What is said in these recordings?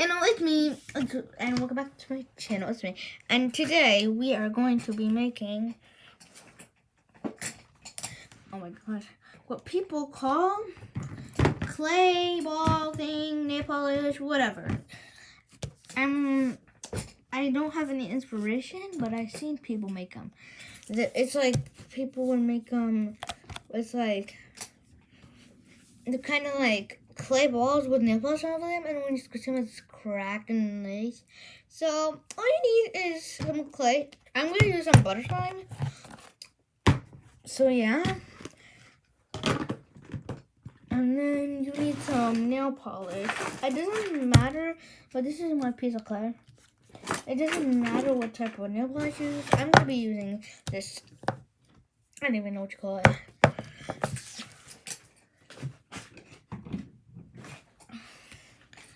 channel, it's me, and welcome back to my channel, it's me. And today we are going to be making, oh my gosh, what people call clay ball thing, nail polish, whatever. I don't have any inspiration, but I've seen people make them. It's like people would make them. It's like they're kind of like clay balls with nail polish on them, and when you squish them, it's cracked and nice. So all you need is some clay. I'm gonna use some butter slime. So yeah, and then you need some nail polish. It doesn't matter, but this is my piece of clay. It doesn't matter what type of nail polish you use. I'm gonna be using this. I don't even know what you call it.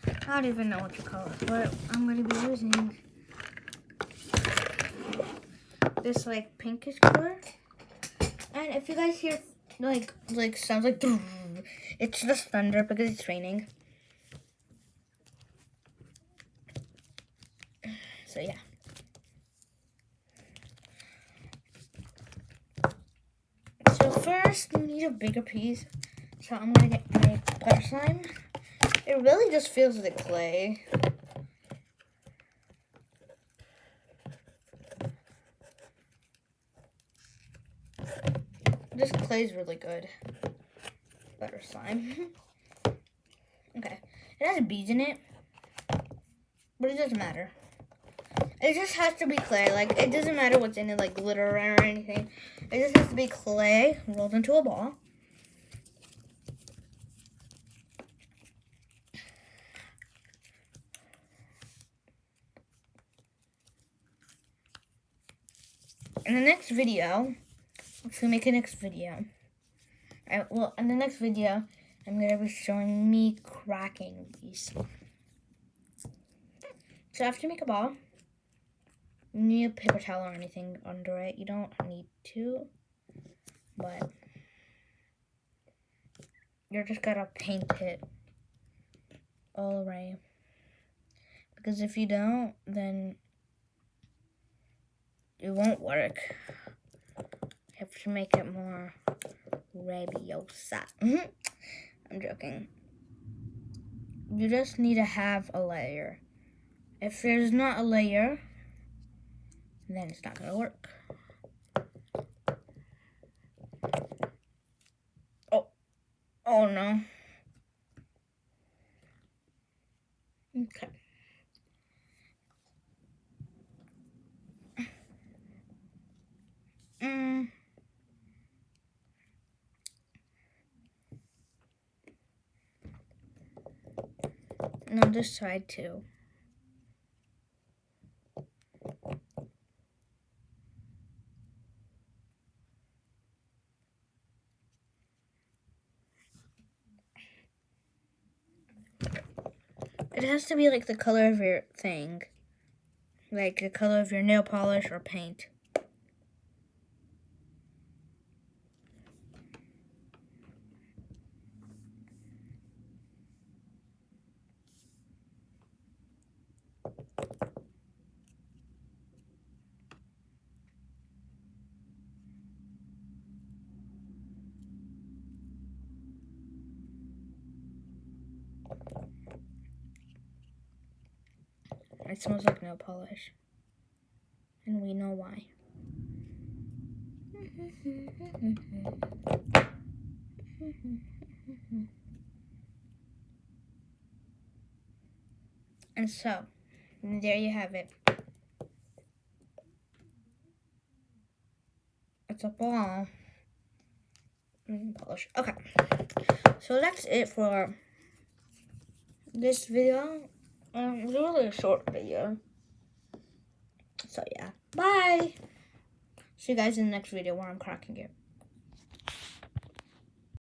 I don't even know what you call it, but I'm gonna be using this like pinkish color. And if you guys hear like sounds like it's just thunder because it's raining. So yeah. So first you need a bigger piece. So I'm gonna get my butter slime. It really just feels like clay. This clay is really good. Butter slime. Okay. It has beads in it, but it doesn't matter. It just has to be clay. Like, it doesn't matter what's in it, like glitter or anything. It just has to be clay rolled into a ball. In the next video, if we make a next video, in the next video, I'm going to be showing me cracking these. So after you make a ball, you need a paper towel or anything under it. You don't need to, but you're just going to paint it all right. Because if you don't, then it won't work. You have to make it more rabiosa. I'm joking. You just need to have a layer. If there's not a layer, then it's not gonna work. Oh no. Okay. And on this side too. It has to be like the color of your thing. Like the color of your nail polish or paint. It smells like nail polish. And we know why. And so, there you have it. It's a ball. Polish. Okay. So that's it for this video. It's really a short video. So yeah. Bye. See you guys in the next video where I'm cracking it.